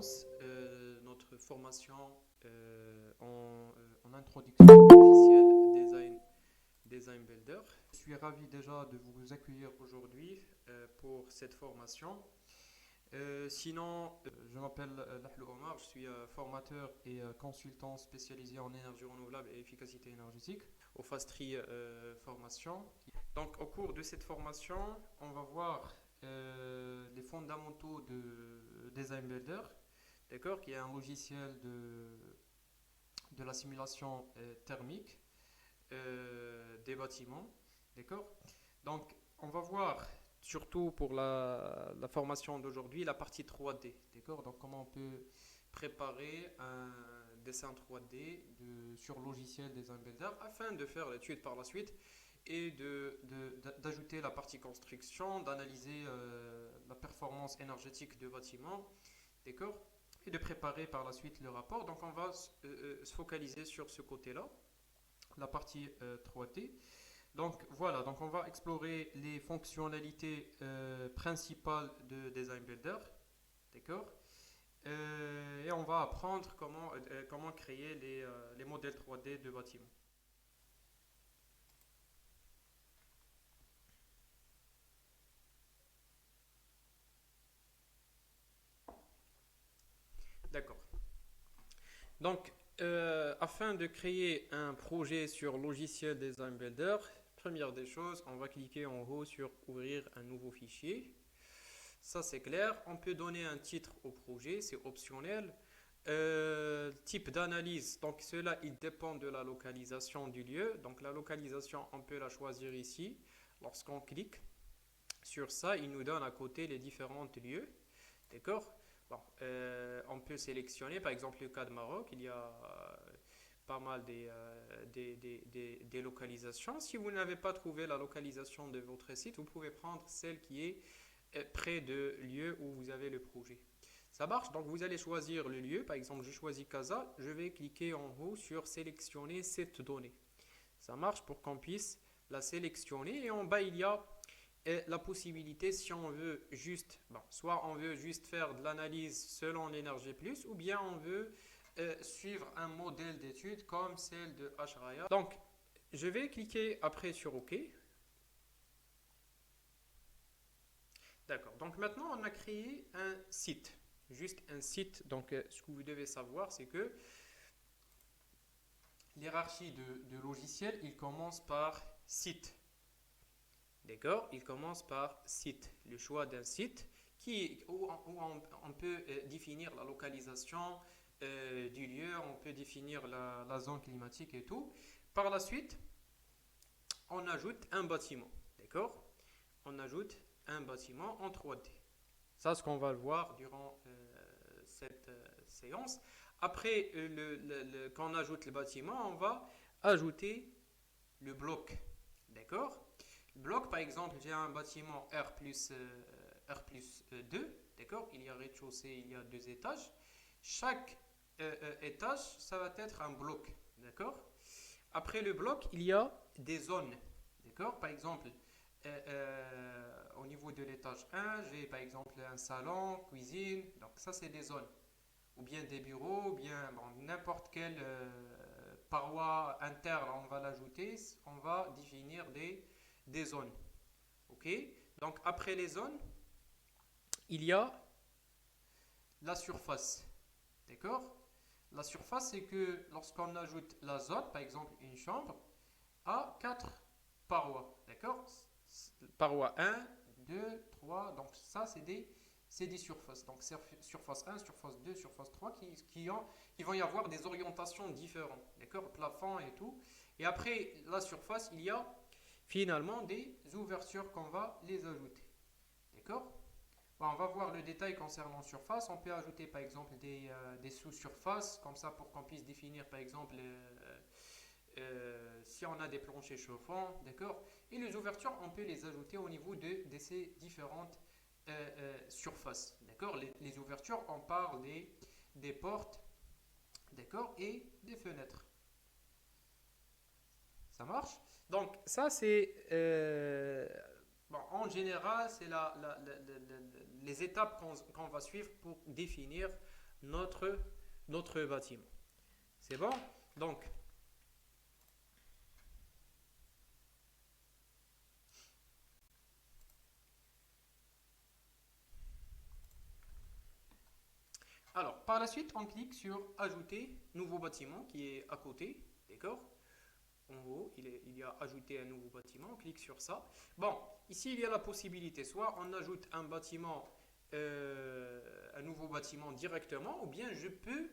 commence notre formation en introduction au logiciel Design Builder. Je suis ravi déjà de vous accueillir aujourd'hui pour cette formation. Je m'appelle Lahlou Omar, je suis formateur et consultant spécialisé en énergie renouvelable et efficacité énergétique au Fastri Formation. Donc, au cours de cette formation, on va voir les fondamentaux de Design Builder, d'accord, qui est un logiciel de la simulation thermique des bâtiments, d'accord. Donc, on va voir surtout pour la formation d'aujourd'hui, la partie 3D. D'accord. Donc, comment on peut préparer un dessin 3D sur logiciel Design Builder afin de faire l'étude par la suite et d'ajouter la partie construction, d'analyser la performance énergétique du bâtiment. D'accord. Et de préparer par la suite le rapport. Donc, on va se focaliser sur ce côté-là, la partie 3D. Donc voilà, donc on va explorer les fonctionnalités principales de Design Builder, d'accord. Et on va apprendre comment créer les modèles 3D de bâtiments. D'accord. Donc, afin de créer un projet sur logiciel Design Builder, première des choses, on va cliquer en haut sur ouvrir un nouveau fichier. Ça c'est clair. On peut donner un titre au projet, c'est optionnel. Type d'analyse, donc cela il dépend de la localisation du lieu. Donc la localisation, on peut la choisir ici. Lorsqu'on clique sur ça, il nous donne à côté les différents lieux. D'accord. Bon, on peut sélectionner, par exemple le cas de Maroc, il y a pas mal des localisations. Si vous n'avez pas trouvé la localisation de votre site, vous pouvez prendre celle qui est près de lieu où vous avez le projet. Ça marche, donc vous allez choisir le lieu. Par exemple, je choisis Casa, je vais cliquer en haut sur sélectionner cette donnée. Ça marche pour qu'on puisse la sélectionner. Et en bas, il y a la possibilité, si on veut juste, soit on veut juste faire de l'analyse selon l'énergie plus, ou bien on veut suivre un modèle d'étude comme celle de HRIA. Donc, je vais cliquer après sur OK. D'accord. Donc maintenant, on a créé un site. Juste un site. Donc, ce que vous devez savoir, c'est que l'hierarchie de logiciels, il commence par site. D'accord. Il commence par site. Le choix d'un site où on peut définir la localisation du lieu, on peut définir la zone climatique et tout. Par la suite, on ajoute un bâtiment. D'accord. On ajoute un bâtiment en 3D. Ça, ce qu'on va le voir durant cette séance. Après, quand on ajoute le bâtiment, on va ajouter le bloc. D'accord. Le bloc, par exemple, j'ai un bâtiment R plus 2. D'accord. Il y a rez-de-chaussée, il y a 2 étages. Chaque étage, ça va être un bloc. D'accord. Après le bloc, il y a des zones. D'accord. Par exemple, au niveau de l'étage 1, j'ai par exemple un salon, cuisine, donc ça c'est des zones. Ou bien des bureaux, ou bien n'importe quelle paroi interne, on va l'ajouter, on va définir des zones. Ok. Donc après les zones, il y a la surface. D'accord. La surface, c'est que lorsqu'on ajoute la zone, par exemple une chambre, à 4 parois. D'accord. Paroi 1, 2, 3. Donc ça, c'est des surfaces. Donc surface 1, surface 2, surface 3 qui vont y avoir des orientations différentes. D'accord. Plafond et tout. Et après la surface, il y a finalement des ouvertures qu'on va les ajouter. D'accord. Bon, on va voir le détail concernant surface. On peut ajouter par exemple des sous-surfaces, comme ça pour qu'on puisse définir par exemple si on a des planchers chauffants, d'accord. Et les ouvertures, on peut les ajouter au niveau de ces différentes surfaces, d'accord. Les ouvertures, on parle des portes, d'accord, et des fenêtres. Ça marche. Donc ça c'est en général c'est les étapes qu'on va suivre pour définir notre, notre bâtiment. C'est bon? Donc, alors, par la suite, on clique sur Ajouter nouveau bâtiment qui est à côté. D'accord? En haut, il y a Ajouter un nouveau bâtiment. On clique sur ça. Bon, ici, il y a la possibilité. Soit on ajoute un bâtiment, un nouveau bâtiment directement, ou bien je peux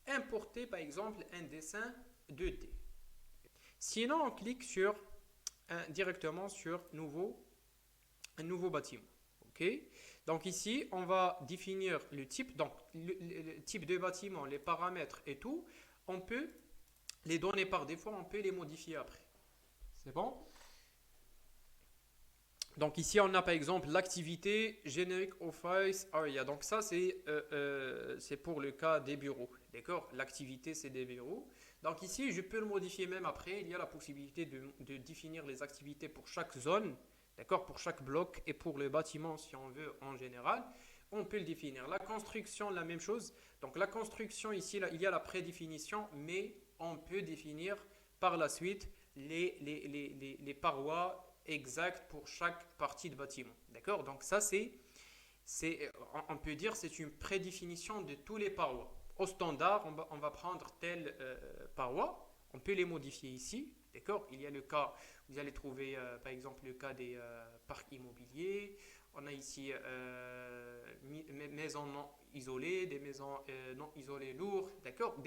importer, par exemple, un dessin 2D. Sinon, on clique sur directement sur un nouveau bâtiment. OK? Donc ici, on va définir le type, donc le type de bâtiment, les paramètres et tout. On peut les donner par défaut, on peut les modifier après. C'est bon? Donc ici, on a par exemple l'activité Generic Office Area. Donc ça, c'est pour le cas des bureaux. D'accord? L'activité, c'est des bureaux. Donc ici, je peux le modifier même après. Il y a la possibilité de définir les activités pour chaque zone. D'accord? Pour chaque bloc et pour le bâtiment, si on veut, en général. On peut le définir. La construction, la même chose. Donc la construction, ici, là, il y a la prédéfinition, mais on peut définir par la suite les parois exactes pour chaque partie de bâtiment. D'accord? Donc ça, on peut dire c'est une prédéfinition de tous les parois. Au standard, on va prendre telle paroi, on peut les modifier ici. D'accord? Il y a le cas, vous allez trouver par exemple le cas des parcs immobiliers. On a ici maisons non isolées, des maisons non isolées lourdes. D'accord?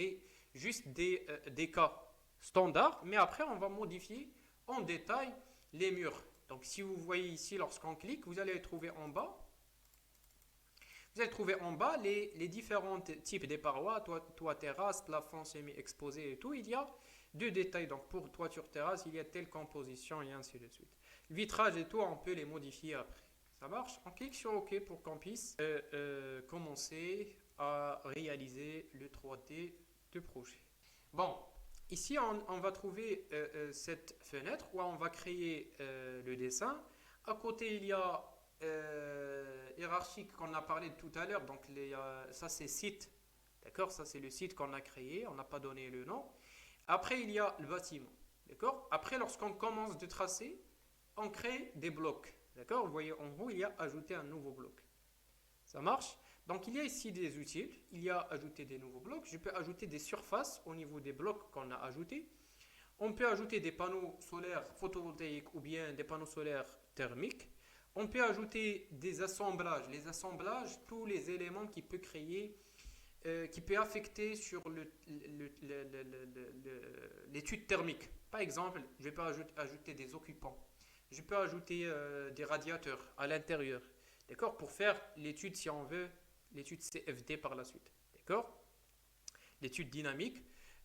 Juste des cas standards, mais après on va modifier en détail les murs. Donc si vous voyez ici, lorsqu'on clique, vous allez trouver en bas. Vous allez trouver en bas les différents types de parois, toit terrasse, plafond semi-exposé et tout. Il y a deux détails. Donc pour toiture terrasse, il y a telle composition et ainsi de suite. Vitrage et tout, on peut les modifier après. Ça marche? On clique sur OK pour qu'on puisse commencer à réaliser le 3D de projet. Bon, ici on va trouver cette fenêtre où on va créer le dessin. À côté, il y a hiérarchique qu'on a parlé tout à l'heure. Donc ça c'est site. D'accord? Ça c'est le site qu'on a créé. On n'a pas donné le nom. Après, il y a le bâtiment. D'accord? Après, lorsqu'on commence de tracer, on crée des blocs. D'accord? Vous voyez en haut, il y a ajouter un nouveau bloc. Ça marche? Donc, il y a ici des utiles. Il y a ajouter des nouveaux blocs. Je peux ajouter des surfaces au niveau des blocs qu'on a ajoutés. On peut ajouter des panneaux solaires photovoltaïques ou bien des panneaux solaires thermiques. On peut ajouter des assemblages. Les assemblages, tous les éléments qui peuvent créer, qui peut affecter sur l'étude thermique. Par exemple, je peux ajouter des occupants. Je peux ajouter des radiateurs à l'intérieur. D'accord? Pour faire l'étude, si on veut, l'étude CFD par la suite. D'accord? L'étude dynamique,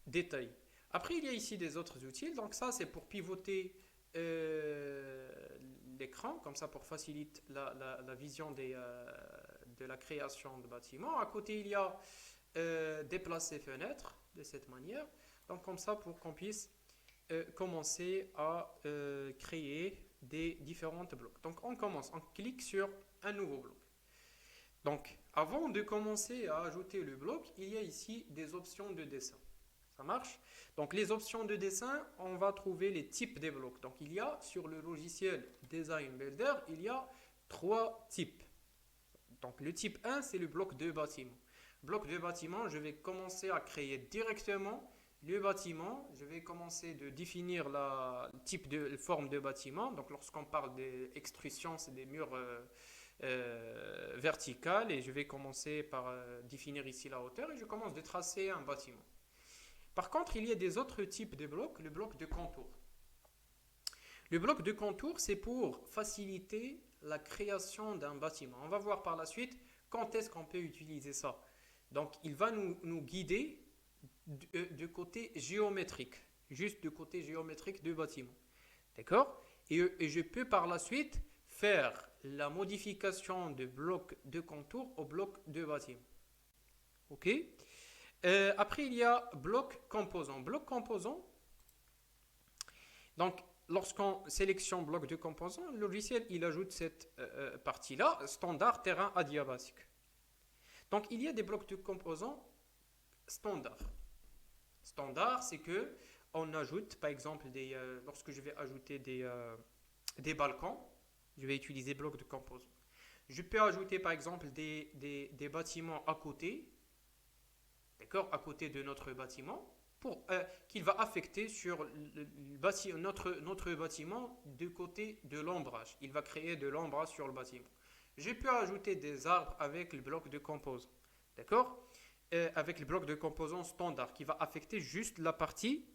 détail. Après, il y a ici des autres outils. Donc ça, c'est pour pivoter l'écran, comme ça pour faciliter la vision de la création de bâtiments. À côté, il y a déplacer fenêtre de cette manière. Donc comme ça, pour qu'on puisse commencer à créer des différents blocs. Donc on commence, on clique sur un nouveau bloc. Donc avant de commencer à ajouter le bloc, il y a ici des options de dessin. Ça marche? Donc les options de dessin, on va trouver les types des blocs. Donc il y a sur le logiciel Design Builder, il y a 3 types. Donc le type 1, c'est le bloc de bâtiment. Bloc de bâtiment, je vais commencer à créer directement le bâtiment. Je vais commencer de définir le type de forme de bâtiment. Donc lorsqu'on parle d'extrusion, c'est des murs verticales. Et je vais commencer par définir ici la hauteur et je commence de tracer un bâtiment. Par contre, il y a des autres types de blocs, le bloc de contour. Le bloc de contour, c'est pour faciliter la création d'un bâtiment. On va voir par la suite quand est-ce qu'on peut utiliser ça. Donc, il va nous guider du côté géométrique, juste du côté géométrique du bâtiment. D'accord? Et je peux par la suite faire la modification de bloc de contour au bloc de bâtiment. OK? Après, il y a bloc composant. Bloc composant, donc, lorsqu'on sélectionne bloc de composant, le logiciel il ajoute cette partie-là, standard terrain adiabatique. Donc, il y a des blocs de composants standards. Standard, c'est que on ajoute, par exemple, lorsque je vais ajouter des balcons, je vais utiliser blocs de composants. Je peux ajouter, par exemple, des bâtiments à côté, d'accord, à côté de notre bâtiment, pour qu'il va affecter sur notre bâtiment du côté de l'ombrage. Il va créer de l'ombrage sur le bâtiment. Je peux ajouter des arbres avec le bloc de composants, d'accord, avec le bloc de composants standard qui va affecter juste la partie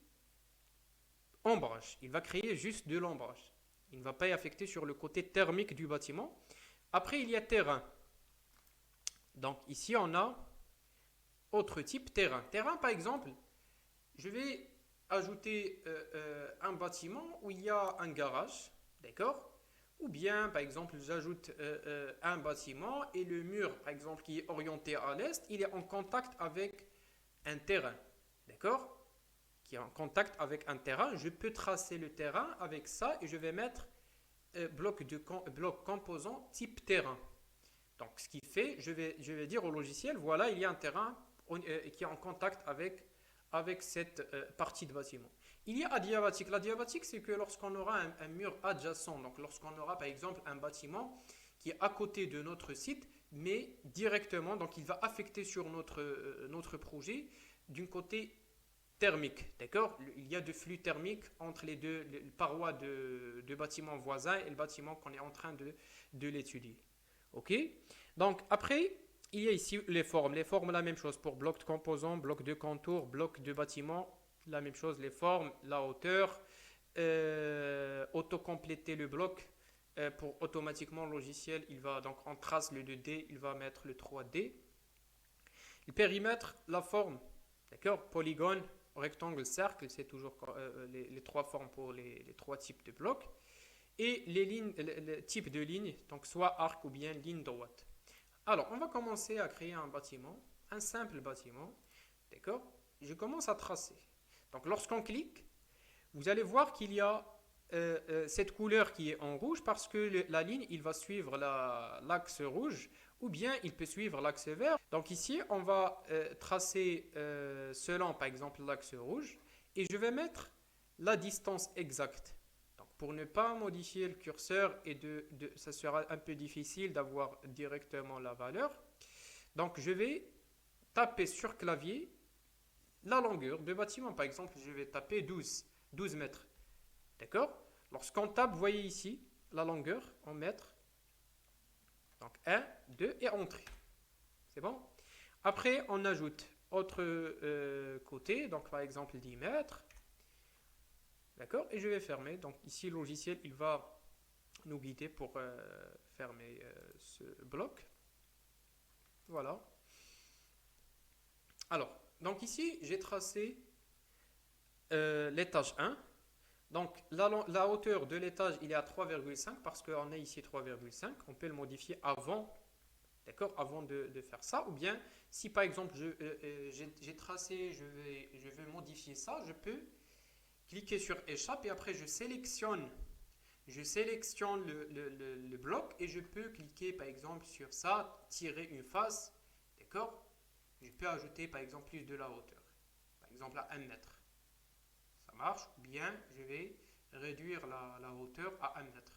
ombrage. Il va créer juste de l'ombrage. Il ne va pas y affecter sur le côté thermique du bâtiment. Après, il y a terrain. Donc ici, on a autre type terrain. Terrain, par exemple, je vais ajouter un bâtiment où il y a un garage, d'accord? Ou bien, par exemple, j'ajoute un bâtiment et le mur, par exemple, qui est orienté à l'est, il est en contact avec un terrain, d'accord? Qui est en contact avec un terrain. Je peux tracer le terrain avec ça et je vais mettre bloc composant type terrain. Donc, ce qui fait, je vais dire au logiciel, voilà, il y a un terrain qui est en contact avec cette partie de bâtiment. Il y a adiabatique. L'adiabatique, c'est que lorsqu'on aura un mur adjacent, donc lorsqu'on aura par exemple un bâtiment qui est à côté de notre site, mais directement, donc il va affecter sur notre projet d'un côté thermique, d'accord? Il y a de flux thermique entre les parois de bâtiments voisins et le bâtiment qu'on est en train de l'étudier. Ok? Donc après, il y a ici les formes. Les formes, la même chose pour bloc de composants, bloc de contour, bloc de bâtiment, la même chose, les formes, la hauteur, auto-compléter le bloc pour automatiquement le logiciel, il va donc on trace le 2D, il va mettre le 3D. Le périmètre, la forme, d'accord, polygone, rectangle, cercle, c'est toujours les trois formes pour les trois types de blocs. Et les lignes, le type de ligne, donc soit arc ou bien ligne droite. Alors, on va commencer à créer un bâtiment, un simple bâtiment, d'accord? Je commence à tracer. Donc, lorsqu'on clique, vous allez voir qu'il y a cette couleur qui est en rouge parce que la ligne, il va suivre l'axe rouge ou bien il peut suivre l'axe vert. Donc ici, on va tracer selon, par exemple, l'axe rouge et je vais mettre la distance exacte. Donc, pour ne pas modifier le curseur et ça sera un peu difficile d'avoir directement la valeur. Donc, je vais taper sur clavier la longueur de bâtiment. Par exemple, je vais taper 12 mètres. D'accord? Lorsqu'on tape, vous voyez ici la longueur en mètres. Donc 1, 2 et entrée. C'est bon? Après, on ajoute autre côté, donc par exemple 10 mètres. D'accord? Et je vais fermer. Donc ici, le logiciel, il va nous guider pour fermer ce bloc. Voilà. Alors, donc ici, j'ai tracé l'étage 1. Donc la hauteur de l'étage, il est à 3,5 parce qu'on a ici 3,5. On peut le modifier avant, d'accord, avant de faire ça. Ou bien, si par exemple, j'ai tracé, je veux modifier ça, je peux cliquer sur échappe et après je sélectionne le bloc et je peux cliquer par exemple sur ça, tirer une face, d'accord? Je peux ajouter par exemple plus de la hauteur, par exemple à 1 mètre. Ça marche, ou bien je vais réduire la hauteur à 1 mètre.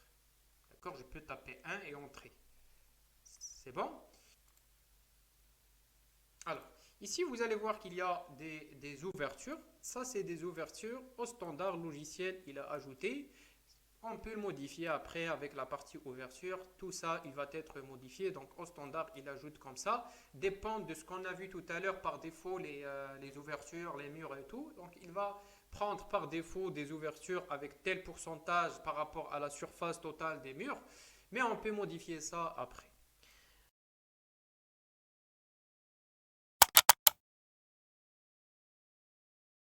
D'accord? Je peux taper 1 et entrer. C'est bon? Alors, ici vous allez voir qu'il y a des ouvertures. Ça, c'est des ouvertures au standard logiciel il a ajouté. On peut le modifier après avec la partie ouverture. Tout ça, il va être modifié. Donc, au standard, il ajoute comme ça. Dépend de ce qu'on a vu tout à l'heure par défaut, les ouvertures, les murs et tout. Donc, il va prendre par défaut des ouvertures avec tel pourcentage par rapport à la surface totale des murs. Mais on peut modifier ça après.